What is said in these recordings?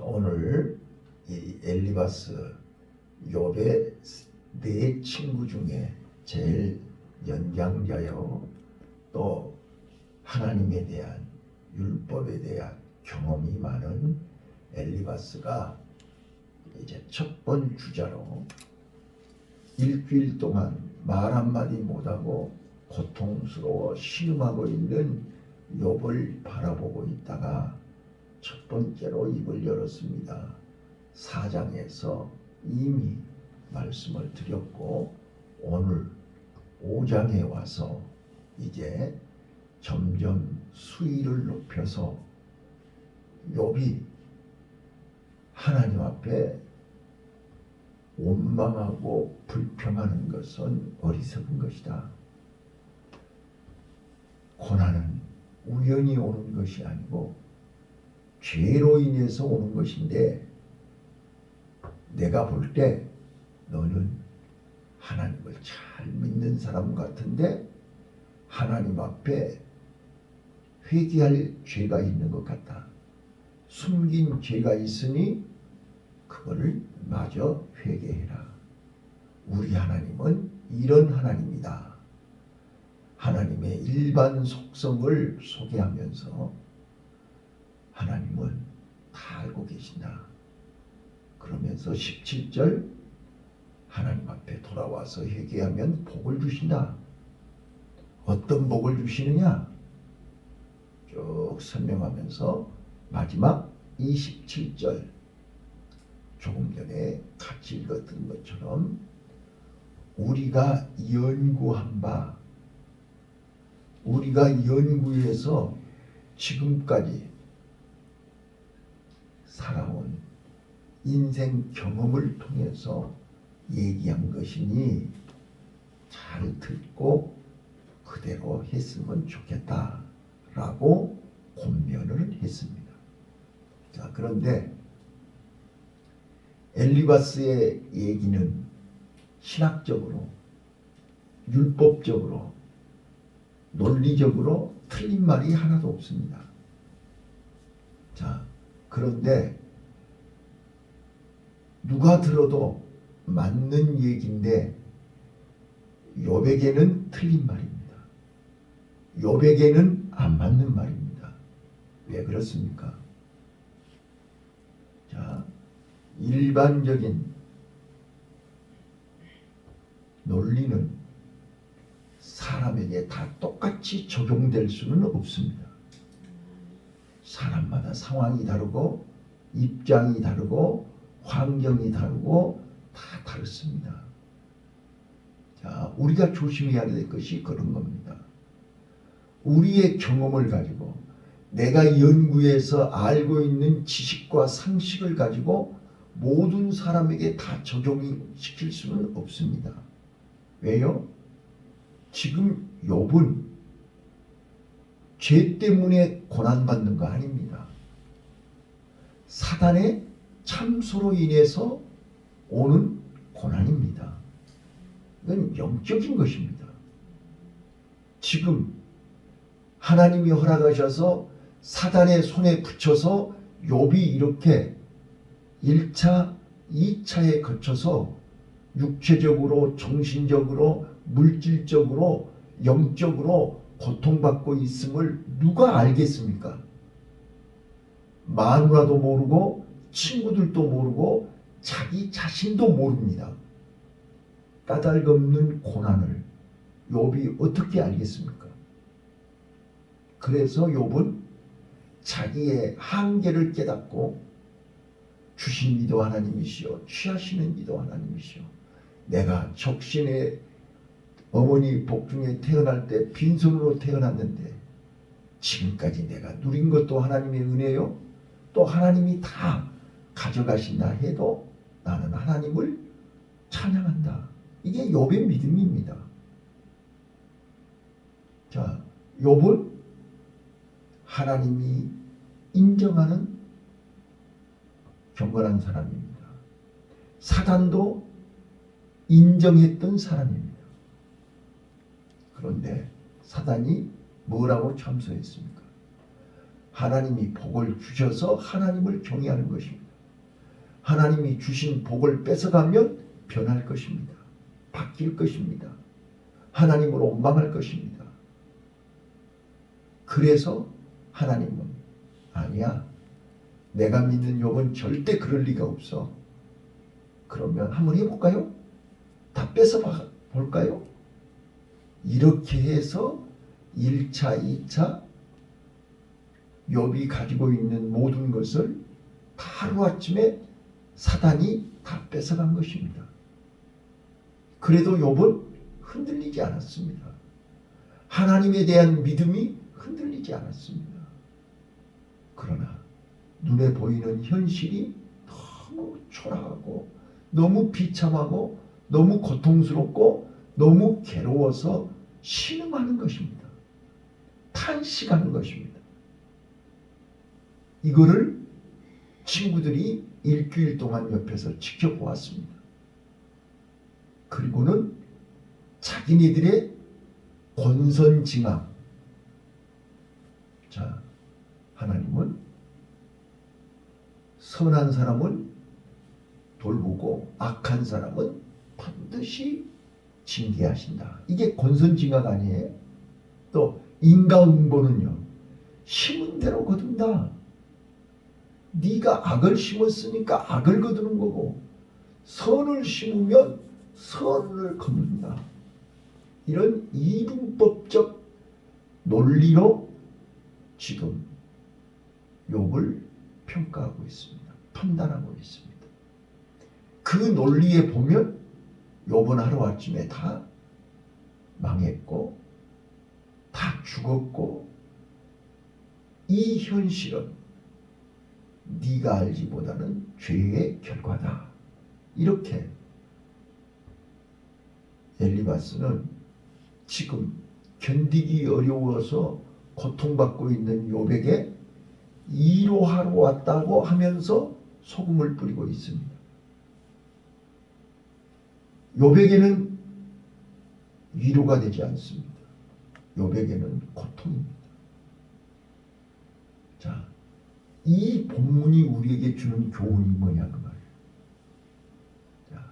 오늘 이 엘리바스 욥의 네 친구 중에 제일 연장자요, 또 하나님에 대한 율법에 대한 경험이 많은 엘리바스가 이제 첫 번 주자로 일주일 동안 말 한마디 못하고 고통스러워 신음하고 있는 욥을 바라보고 있다가 첫 번째로 입을 열었습니다. 4장에서 이미 말씀을 드렸고, 오늘 5장에 와서 이제 점점 수위를 높여서 욥이 하나님 앞에 원망하고 불평하는 것은 어리석은 것이다. 고난은 우연히 오는 것이 아니고 죄로 인해서 오는 것인데, 내가 볼 때 너는 하나님을 잘 믿는 사람 같은데 하나님 앞에 회개할 죄가 있는 것 같다. 숨긴 죄가 있으니 그거를 마저 회개해라. 우리 하나님은 이런 하나님이다. 하나님의 일반 속성을 소개하면서 하나님은 다 알고 계신다. 그러면서 17절, 하나님 앞에 돌아와서 회개하면 복을 주신다. 어떤 복을 주시느냐? 쭉 설명하면서 마지막 27절, 조금 전에 같이 읽었던 것처럼 우리가 연구한 바, 우리가 연구해서 지금까지 살아온 인생 경험을 통해서 얘기한 것이니 잘 듣고 그대로 했으면 좋겠다라고 권면을 했습니다. 자, 그런데 엘리바스의 얘기는 신학적으로, 율법적으로, 논리적으로 틀린 말이 하나도 없습니다. 자, 그런데 누가 들어도 맞는 얘기인데 욥에게는 틀린 말입니다. 욥에게는 안 맞는 말입니다. 왜 그렇습니까? 자, 일반적인 논리는 사람에게 다 똑같이 적용될 수는 없습니다. 사람마다 상황이 다르고 입장이 다르고 환경이 다르고 다 다릅니다. 자, 우리가 조심해야 될 것이 그런 겁니다. 우리의 경험을 가지고 내가 연구해서 알고 있는 지식과 상식을 가지고 모든 사람에게 다 적용시킬 수는 없습니다. 왜요? 지금 욥은 죄 때문에 고난받는 거 아닙니다. 사단의 참소로 인해서 오는 고난입니다. 이건 영적인 것입니다. 지금 하나님이 허락하셔서 사단의 손에 붙여서 욥이 이렇게 1차, 2차에 거쳐서 육체적으로, 정신적으로, 물질적으로, 영적으로 고통받고 있음을 누가 알겠습니까? 마누라도 모르고 친구들도 모르고 자기 자신도 모릅니다. 까닭없는 고난을 욥이 어떻게 알겠습니까? 그래서 욥은 자기의 한계를 깨닫고 주신 이도 하나님이시오, 취하시는 이도 하나님이시오. 내가 적신의 어머니 복중에 태어날 때 빈손으로 태어났는데 지금까지 내가 누린 것도 하나님의 은혜요, 또 하나님이 다 가져가신다 해도 나는 하나님을 찬양한다. 이게 욥의 믿음입니다. 자, 욥은 하나님이 인정하는 경건한 사람입니다. 사단도 인정했던 사람입니다. 그런데 사단이 뭐라고 참소했습니까? 하나님이 복을 주셔서 하나님을 경외하는 것입니다. 하나님이 주신 복을 뺏어가면 변할 것입니다. 바뀔 것입니다. 하나님으로 원망할 것입니다. 그래서 하나님은 아니야, 내가 믿는 욥은 절대 그럴 리가 없어. 그러면 한번 해볼까요? 다 뺏어 볼까요? 이렇게 해서 1차, 2차 욥이 가지고 있는 모든 것을 다 하루아침에 사단이 다 뺏어간 것입니다. 그래도 욥은 흔들리지 않았습니다. 하나님에 대한 믿음이 흔들리지 않았습니다. 그러나 눈에 보이는 현실이 너무 초라하고 너무 비참하고 너무 고통스럽고 너무 괴로워서 신음하는 것입니다. 탄식하는 것입니다. 이거를 친구들이 일주일 동안 옆에서 지켜보았습니다. 그리고는 자기네들의 권선징악, 자, 하나님은 선한 사람은 돌보고 악한 사람은 반드시 징계하신다. 이게 권선징악 아니에요? 또 인과응보는요, 심은 대로 거둔다. 네가 악을 심었으니까 악을 거두는 거고, 선을 심으면 선을 거둔다. 이런 이분법적 논리로 지금 욥을 평가하고 있습니다. 판단하고 있습니다. 그 논리에 보면 욥은 하루아침에 다 망했고 다 죽었고, 이 현실은 네가 알지보다는 죄의 결과다. 이렇게 엘리바스는 지금 견디기 어려워서 고통받고 있는 욥에게 위로하러 왔다고 하면서 소금을 뿌리고 있습니다. 욥에게는 위로가 되지 않습니다. 욥에게는 고통입니다. 자, 이 본문이 우리에게 주는 교훈이 뭐냐 그 말이에요. 자,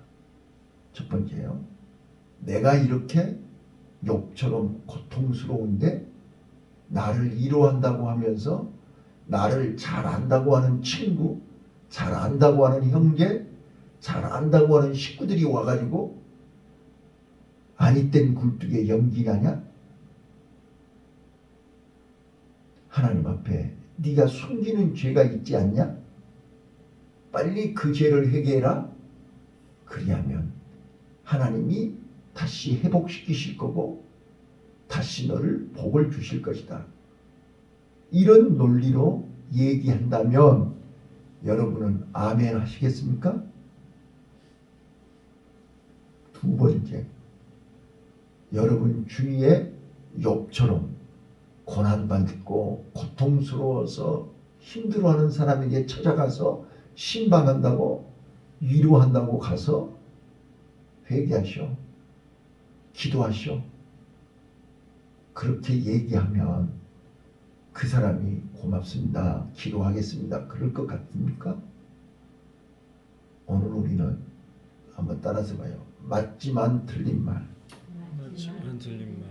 첫 번째요. 내가 이렇게 욥처럼 고통스러운데 나를 위로한다고 하면서 나를 잘 안다고 하는 친구, 잘 안다고 하는 형제, 잘 안다고 하는 식구들이 와가지고 아니땐 굴뚝에 연기하냐? 하나님 앞에 네가 숨기는 죄가 있지 않냐? 빨리 그 죄를 회개해라. 그리하면 하나님이 다시 회복시키실 거고 다시 너를 복을 주실 것이다. 이런 논리로 얘기한다면 여러분은 아멘 하시겠습니까? 두 번째, 여러분 주위에 욥처럼 고난받고 고통스러워서 힘들어하는 사람에게 찾아가서 신방한다고, 위로한다고 가서 회개하시오, 기도하시오. 그렇게 얘기하면 그 사람이 고맙습니다, 기도하겠습니다, 그럴 것 같습니까? 오늘 우리는 한번 따라서 봐요. 맞지만 틀린 말. 맞지만 틀린 말.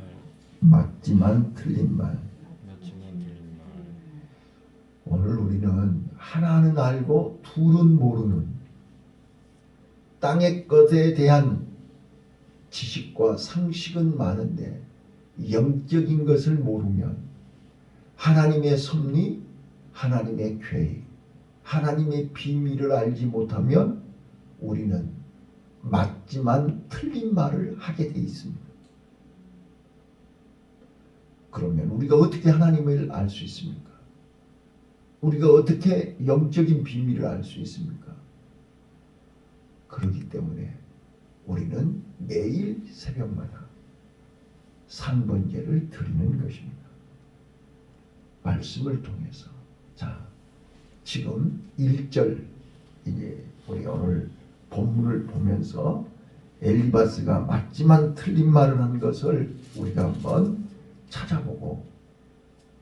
맞지만 틀린 말. 맞지만 틀린 말. 오늘 우리는 하나는 알고 둘은 모르는, 땅의 것에 대한 지식과 상식은 많은데 영적인 것을 모르면 하나님의 섭리, 하나님의 계획, 하나님의 비밀을 알지 못하면 우리는 맞지만 틀린 말을 하게 돼 있습니다. 그러면 우리가 어떻게 하나님을 알 수 있습니까? 우리가 어떻게 영적인 비밀을 알 수 있습니까? 그렇기 때문에 우리는 매일 새벽마다 상번제를 드리는 것입니다. 말씀을 통해서. 자, 지금 1절 이제 우리 오늘 본문을 보면서 엘리바스가 맞지만 틀린 말을 한 것을 우리가 한번 찾아보고,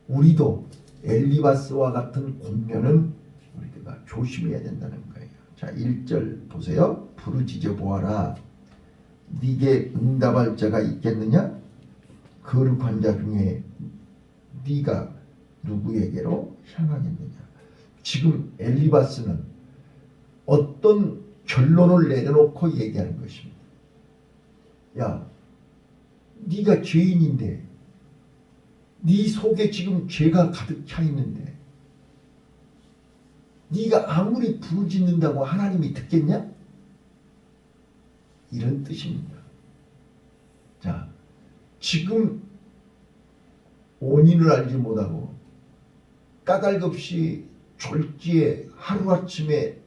우리도 엘리바스와 같은 권면은 우리가 조심해야 된다는 거예요. 자, 1절 보세요. 부르짖어 보아라. 네게 응답할 자가 있겠느냐? 거룩한 자 중에 네가 누구에게로 향하겠느냐? 지금 엘리바스는 어떤 결론을 내려놓고 얘기하는 것입니다. 야, 네가 죄인인데, 네 속에 지금 죄가 가득 차 있는데, 네가 아무리 부르짖는다고 하나님이 듣겠냐? 이런 뜻입니다. 자, 지금 원인을 알지 못하고 까닭없이 졸지에 하루아침에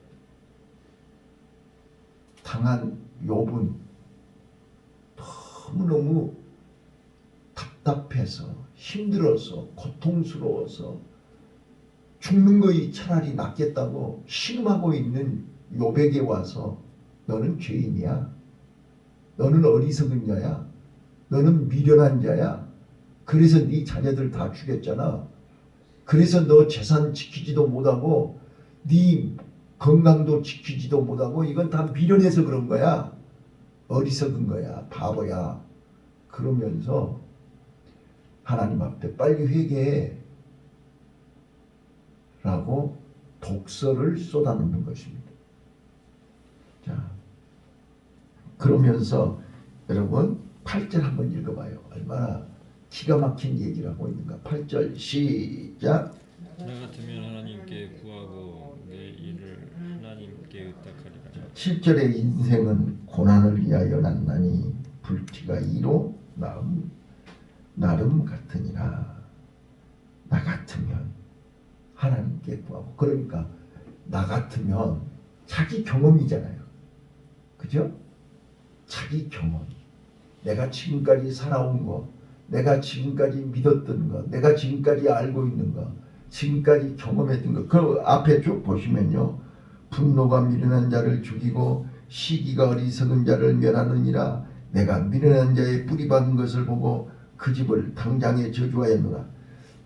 당한 욥은 너무너무 답답해서 힘들어서 고통스러워서 죽는 것이 차라리 낫겠다고 신음하고 있는 욥에게 와서 너는 죄인이야. 너는 어리석은 자야. 너는 미련한 자야. 그래서 네 자녀들 다 죽였잖아. 그래서 너 재산 지키지도 못하고 네 건강도 지키지도 못하고 이건 다 미련해서 그런 거야. 어리석은 거야. 바보야. 그러면서 하나님 앞에 빨리 회개해 라고 독서를 쏟아놓는 것입니다. 자, 그러면서 여러분 8절 한번 읽어봐요. 얼마나 기가 막힌 얘기를 하고 있는가. 8절 시작. 나 같으면 하나님께 구하고 내 일을 하나님께 의탁하리라. 7절의 인생은 고난을 위하여 났나니 불티가 이로 나름 같으니라. 나 같으면 하나님께 구하고. 그러니까 나 같으면 자기 경험이잖아요. 그죠? 자기 경험. 내가 지금까지 살아온 거, 내가 지금까지 믿었던 거, 내가 지금까지 알고 있는 거, 지금까지 경험했던 거. 그 앞에 쭉 보시면요. 분노가 미련한 자를 죽이고 시기가 어리석은 자를 멸하느니라. 내가 미련한 자의 뿌리 박은 것을 보고 그 집을 당장에 저주하였노라.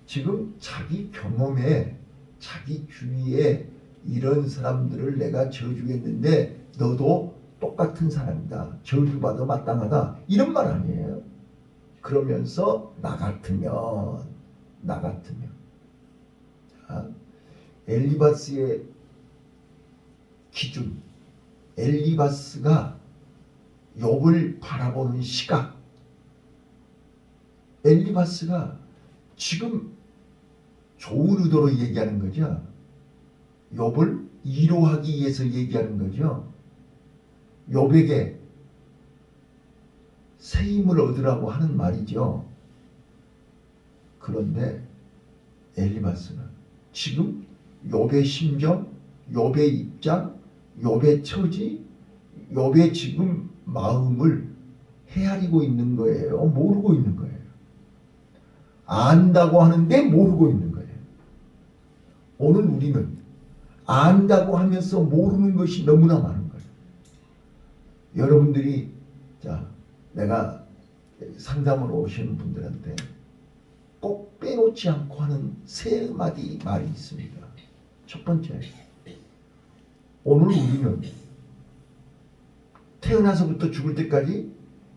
지금 자기 경험에 자기 주위에 이런 사람들을 내가 저주했는데 너도 똑같은 사람이다. 저주받아 마땅하다. 이런 말 아니에요. 그러면서 나 같으면 자, 엘리바스의 기준, 엘리바스가 욥을 바라보는 시각, 엘리바스가 지금 좋은 의도로 얘기하는 거죠. 욥을 위로하기 위해서 얘기하는 거죠. 욥에게 새 힘을 얻으라고 하는 말이죠. 그런데 엘리바스는 지금 욥의 심정, 욥의 입장, 욥의 처지, 욥의 지금 마음을 헤아리고 있는 거예요. 모르고 있는 거예요. 안다고 하는데 모르고 있는 거예요. 오늘 우리는 안다고 하면서 모르는 것이 너무나 많은 거예요. 여러분들이 내가 상담으로 오시는 분들한테 꼭 빼놓지 않고 하는 세 마디 말이 있습니다. 첫 번째, 오늘 우리는 태어나서부터 죽을 때까지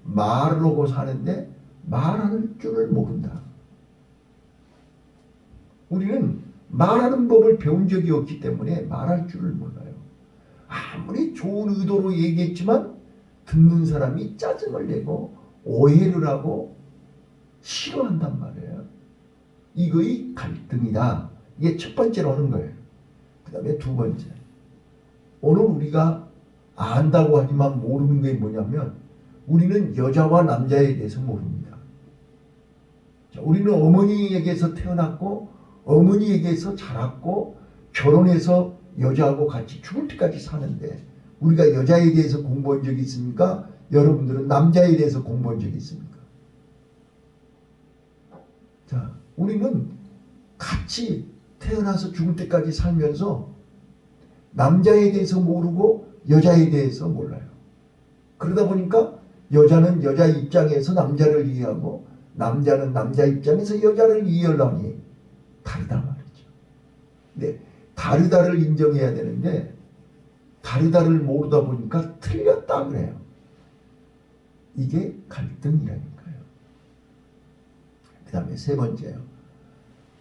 말을 하고 사는데 말하는 줄을 모른다. 우리는 말하는 법을 배운 적이 없기 때문에 말할 줄을 몰라요. 아무리 좋은 의도로 얘기했지만 듣는 사람이 짜증을 내고 오해를 하고 싫어한단 말이에요. 이거의 갈등이다. 이게 첫 번째로 하는 거예요. 그 다음에 두 번째, 오늘 우리가 안다고 하지만 모르는 게 뭐냐면 우리는 여자와 남자에 대해서 모릅니다. 자, 우리는 어머니에게서 태어났고 어머니에게서 자랐고 결혼해서 여자하고 같이 죽을 때까지 사는데 우리가 여자에 대해서 공부한 적이 있습니까? 여러분들은 남자에 대해서 공부한 적이 있습니까? 자, 우리는 같이 태어나서 죽을 때까지 살면서 남자에 대해서 모르고 여자에 대해서 몰라요. 그러다 보니까 여자는 여자 입장에서 남자를 이해하고 남자는 남자 입장에서 여자를 이해하려니 다르다 말이죠. 근데 다르다를 인정해야 되는데 다르다를 모르다 보니까 틀렸다 그래요. 이게 갈등이라니까요. 그 다음에 세 번째요.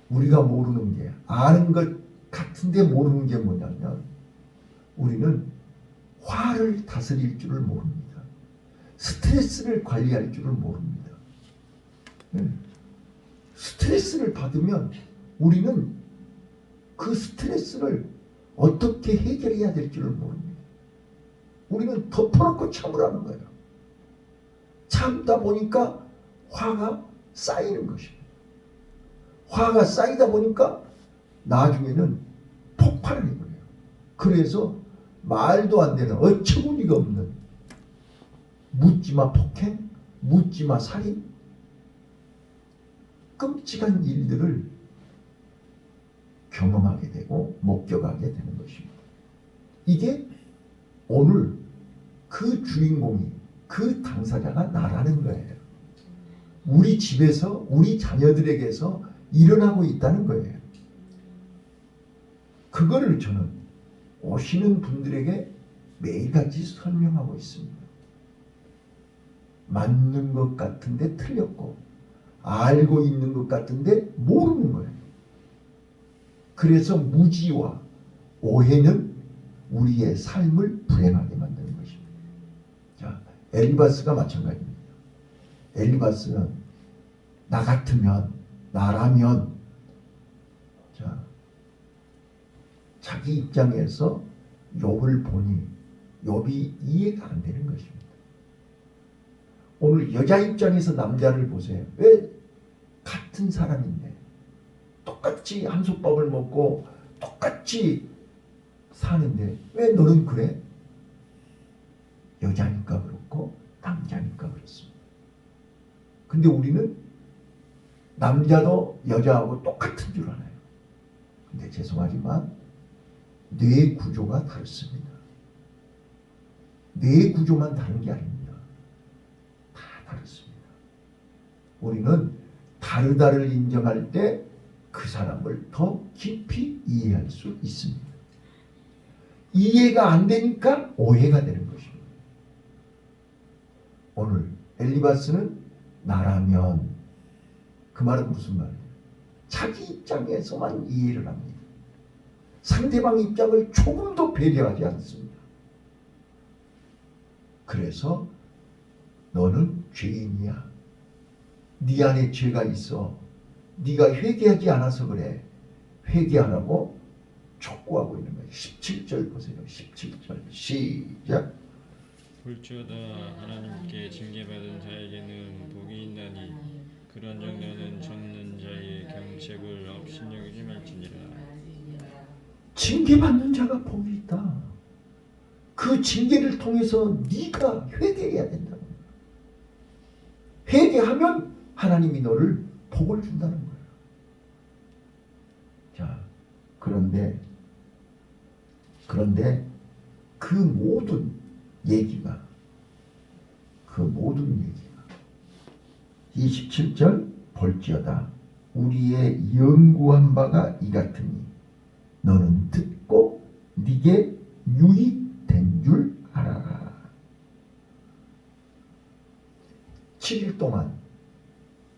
우리가 모르는 게, 아는 것 같은데 모르는 게 뭐냐면, 우리는 화를 다스릴 줄을 모릅니다. 스트레스를 관리할 줄을 모릅니다. 스트레스를 받으면 우리는 그 스트레스를 어떻게 해결해야 될 줄을 모릅니다. 우리는 덮어놓고 참으라는 거예요. 참다 보니까 화가 쌓이는 것입니다. 화가 쌓이다 보니까 나중에는 폭발을 해버려요. 그래서 말도 안 되는 어처구니가 없는 묻지마 폭행, 묻지마 살인, 끔찍한 일들을 경험하게 되고 목격하게 되는 것입니다. 이게 오늘 그 주인공이, 그 당사자가 나라는 거예요. 우리 집에서, 우리 자녀들에게서 일어나고 있다는 거예요. 그거를 저는 오시는 분들에게 매일같이 설명하고 있습니다. 맞는 것 같은데 틀렸고, 알고 있는 것 같은데 모르는 거예요. 그래서 무지와 오해는 우리의 삶을 불행하게 만드는 것입니다. 자, 엘리바스가 마찬가지입니다. 엘리바스는 나 같으면, 나라면, 자, 자기 입장에서 욥을 보니 욥이 이해가 안 되는 것입니다. 오늘 여자 입장에서 남자를 보세요. 왜 같은 사람인데 똑같이 한솥밥을 먹고 똑같이 사는데 왜 너는 그래? 여자니까 그렇고 남자니까 그렇습니다. 근데 우리는 남자도 여자하고 똑같은 줄 알아요. 근데 죄송하지만 뇌 구조가 다릅니다. 뇌 구조만 다른 게 아닙니다. 다 다릅니다. 우리는 다르다를 인정할 때 그 사람을 더 깊이 이해할 수 있습니다. 이해가 안 되니까 오해가 되는 것입니다. 오늘 엘리바스는 나라면, 그 말은 무슨 말이에요? 자기 입장에서만 이해를 합니다. 상대방 입장을 조금도 배려하지 않습니다. 그래서 너는 죄인이야. 네 안에 죄가 있어. 네가 회개하지 않아서 그래. 회개하라고 촉구하고 있는 거예요. 17절 보세요. 17절 시작. 볼지어다 하나님께 징계받은 자에게는 복이 있나니 그런즉 너는 접는 자의 경책을 업신여기지 말지니라. 징계받는 자가 복이 있다. 그 징계를 통해서 네가 회개해야 된다는 거야. 회개하면 하나님이 너를 복을 준다는 거예요. 자, 그런데 그 모든 얘기가 27절 볼지어다 우리의 연구한 바가 이 같으니 너는 듣고 네게 유익된 줄 알아라. 7일 동안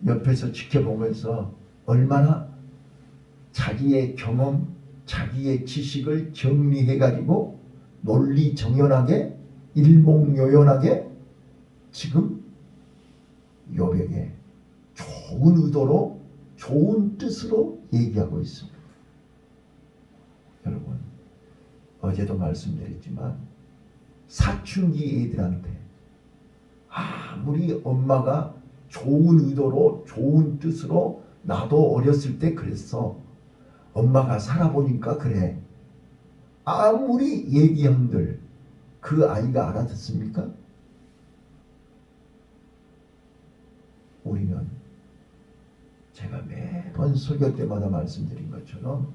옆에서 지켜보면서 얼마나 자기의 경험, 자기의 지식을 정리해가지고 논리정연하게, 일목요연하게 지금 욥에게 좋은 의도로, 좋은 뜻으로 얘기하고 있습니다. 여러분, 어제도 말씀드렸지만 사춘기 애들한테 아무리 엄마가 좋은 의도로, 좋은 뜻으로 나도 어렸을 때 그랬어. 엄마가 살아보니까 그래. 아무리 얘기한들 그 아이가 알아듣습니까? 우리는 제가 매번 설교 때마다 말씀드린 것처럼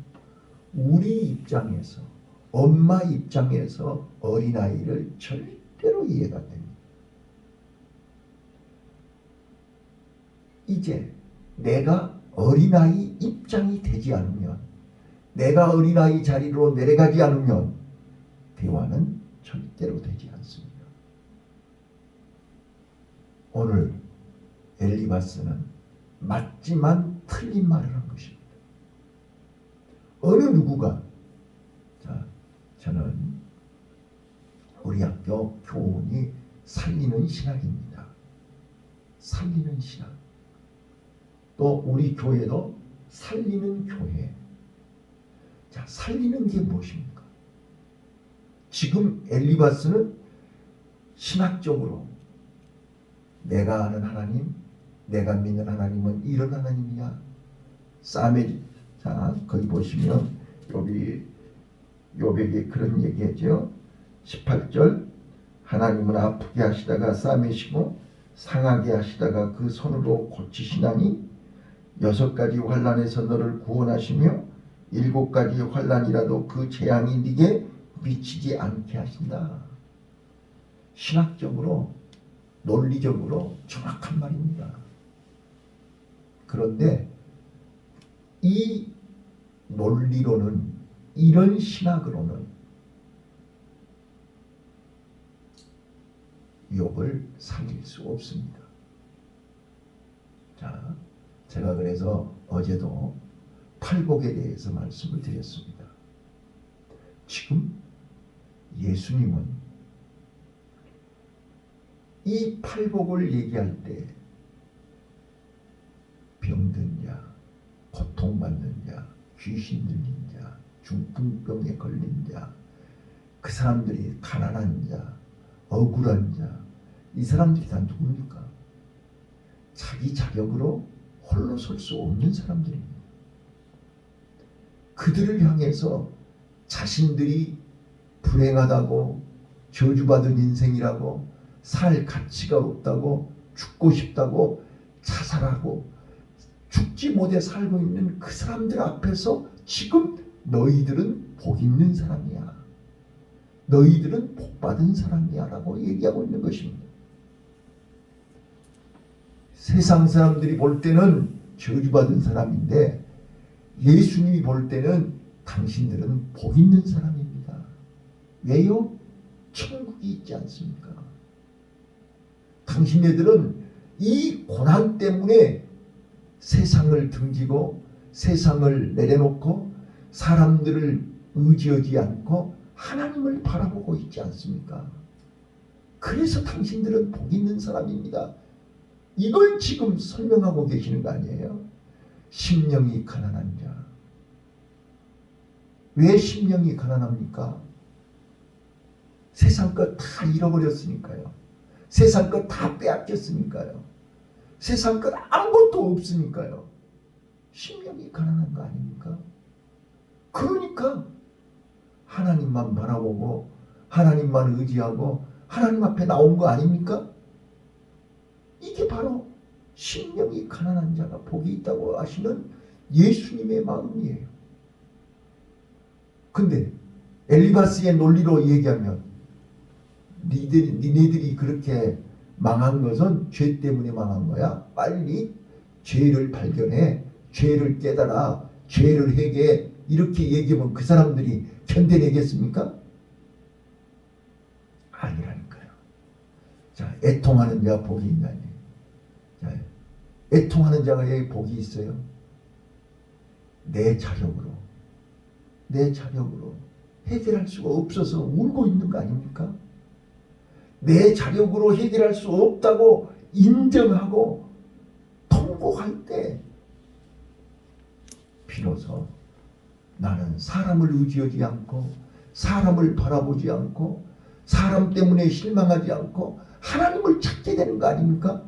우리 입장에서, 엄마 입장에서 어린아이를 절대로 이해가 안 됩니다. 이제 내가 어린아이 입장이 되지 않으면, 내가 어린아이 자리로 내려가지 않으면 대화는 절대로 되지 않습니다. 오늘 엘리바스는 맞지만 틀린 말을 한 것입니다. 어느 누구가 저는 우리 학교 교훈이 살리는 신학입니다. 살리는 신학. 또 우리 교회도 살리는 교회. 살리는 게 무엇입니까? 지금 엘리바스는 신학적으로 내가 아는 하나님, 내가 믿는 하나님은 이런 하나님이야. 거기 보시면 요백에 그런 얘기했죠. 18절 하나님은 아프게 하시다가 싸매시고 상하게 하시다가 그 손으로 고치시나니 6가지 환난에서 너를 구원하시며 7가지 환난이라도 그 재앙이 네게 미치지 않게 하신다. 신학적으로 논리적으로 정확한 말입니다. 그런데 이 논리로는, 이런 신학으로는 욥을 살릴 수 없습니다. 제가 그래서 어제도 팔복에 대해서 말씀을 드렸습니다. 지금 예수님은 이 팔복을 얘기할 때 병든 자, 고통받는 자, 귀신 들린 자, 중풍병에 걸린 자, 그 사람들이 가난한 자, 억울한 자, 이 사람들이 다 누굽니까? 자기 자력으로 홀로 설 수 없는 사람들입니다. 그들을 향해서 자신들이 불행하다고, 저주받은 인생이라고, 살 가치가 없다고, 죽고 싶다고 자살하고 죽지 못해 살고 있는 그 사람들 앞에서 지금 너희들은 복 있는 사람이야, 너희들은 복 받은 사람이야 라고 얘기하고 있는 것입니다. 세상 사람들이 볼 때는 저주받은 사람인데 예수님이 볼 때는 당신들은 복 있는 사람입니다. 왜요? 천국이 있지 않습니까? 당신네들은 이 고난 때문에 세상을 등지고 세상을 내려놓고 사람들을 의지하지 않고 하나님을 바라보고 있지 않습니까? 그래서 당신들은 복 있는 사람입니다. 이걸 지금 설명하고 계시는 거 아니에요? 심령이 가난한 자. 왜 심령이 가난합니까? 세상 것 다 잃어버렸으니까요. 세상 것 다 빼앗겼으니까요. 세상 것 아무것도 없으니까요. 심령이 가난한 거 아닙니까? 그러니까 하나님만 바라보고 하나님만 의지하고 하나님 앞에 나온 거 아닙니까? 이게 바로 심령이 가난한 자가 복이 있다고 하시는 예수님의 마음이에요. 근데 엘리바스의 논리로 얘기하면 니네들이 그렇게 망한 것은 죄 때문에 망한 거야. 빨리 죄를 발견해, 죄를 깨달아, 죄를 회개해. 이렇게 얘기하면 그 사람들이 견뎌내겠습니까? 아니라니까요. 애통하는 자 복이 있나니. 애통하는 자가 왜 복이 있어요? 내 자력으로 해결할 수가 없어서 울고 있는 거 아닙니까? 내 자력으로 해결할 수 없다고 인정하고 통곡할 때 비로소 나는 사람을 의지하지 않고 사람을 바라보지 않고 사람 때문에 실망하지 않고 하나님을 찾게 되는 거 아닙니까?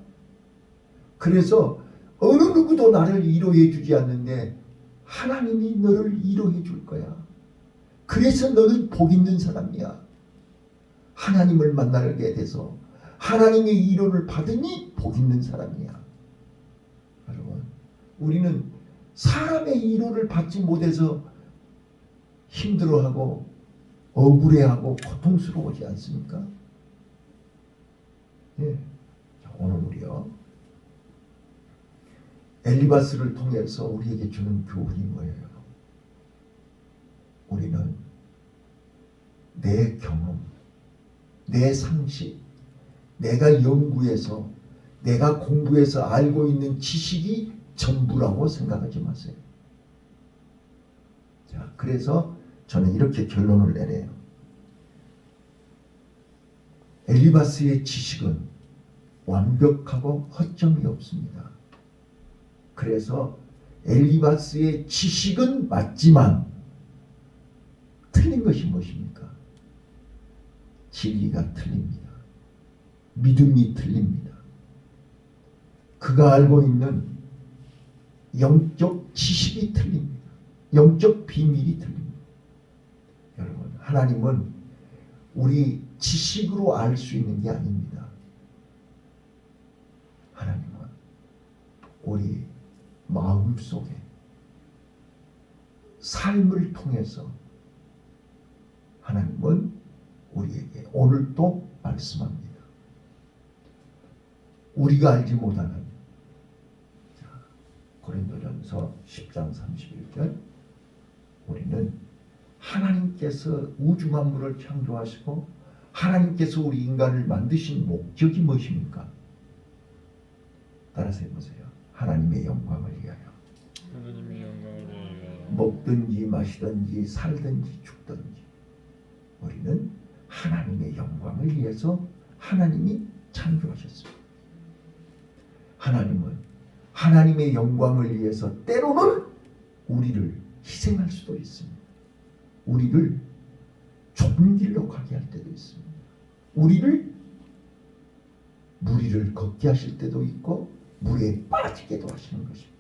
그래서 어느 누구도 나를 위로해 주지 않는데 하나님이 너를 위로해 줄 거야. 그래서 너는 복 있는 사람이야. 하나님을 만나게 돼서 하나님의 위로를 받으니 복 있는 사람이야. 여러분, 우리는 사람의 위로를 받지 못해서 힘들어하고 억울해하고 고통스러워하지 않습니까? 예. 오늘 우리요, 엘리바스를 통해서 우리에게 주는 교훈이 뭐예요? 우리는 내 내 상식, 내가 연구해서 내가 공부해서 알고 있는 지식이 전부라고 생각하지 마세요. 자, 그래서 저는 이렇게 결론을 내려요. 엘리바스의 지식은 완벽하고 허점이 없습니다. 그래서 엘리바스의 지식은 맞지만 틀린 것이 무엇입니까? 진리가 틀립니다. 믿음이 틀립니다. 그가 알고 있는 영적 지식이 틀립니다. 영적 비밀이 틀립니다. 여러분, 하나님은 우리 지식으로 알 수 있는 게 아닙니다. 하나님은 우리 마음속에 삶을 통해서 하나님은 우리에게 오늘도 말씀합니다. 우리가 알지 못하는 고린도전서 10장 31절 우리는 하나님께서 우주 만물을 창조하시고 하나님께서 우리 인간을 만드신 목적이 무엇입니까? 따라서 해보세요. 하나님의 영광을 위하여. 하나님의 영광을 위하여. 먹든지 마시든지 살든지 죽든지 우리는 하나님의 영광을 위해서 하나님이 창조하셨습니다. 하나님은 하나님의 영광을 위해서 때로는 우리를 희생할 수도 있습니다. 우리를 좁은 길로 가게 할 때도 있습니다. 우리를 무리를 걷게 하실 때도 있고 물에 빠지게도 하시는 것입니다.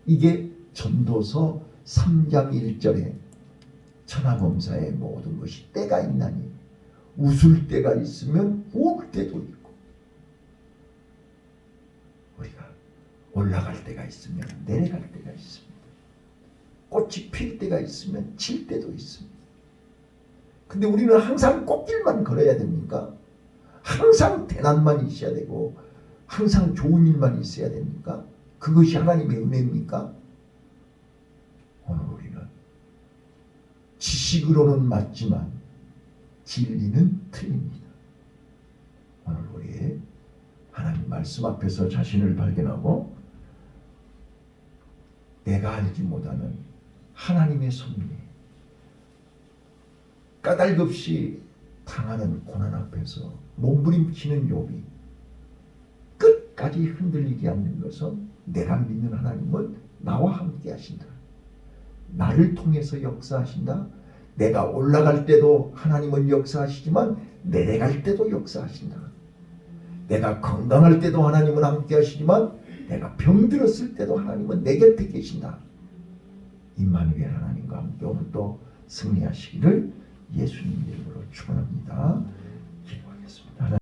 이게 전도서 3장 1절에 천하범사의 모든 것이 때가 있나니 웃을 때가 있으면 울 때도 있고 우리가 올라갈 때가 있으면 내려갈 때가 있습니다. 꽃이 필 때가 있으면 질 때도 있습니다. 근데 우리는 항상 꽃길만 걸어야 됩니까? 항상 대난만 있어야 되고 항상 좋은 일만 있어야 됩니까? 그것이 하나님의 은혜입니까? 오늘 우리는 지식으로는 맞지만 진리는 틀립니다. 오늘 우리 하나님 말씀 앞에서 자신을 발견하고 내가 알지 못하는 하나님의 섭리, 까닭없이 당하는 고난 앞에서 몸부림치는 욥이 끝까지 흔들리지 않는 것은 내가 믿는 하나님은 나와 함께 하신다. 나를 통해서 역사하신다. 내가 올라갈 때도 하나님은 역사하시지만 내려갈 때도 역사하신다. 내가 건강할 때도 하나님은 함께 하시지만 내가 병들었을 때도 하나님은 내 곁에 계신다. 임마누엘 하나님과 함께 오늘도 승리하시기를 예수님 이름으로 축원합니다.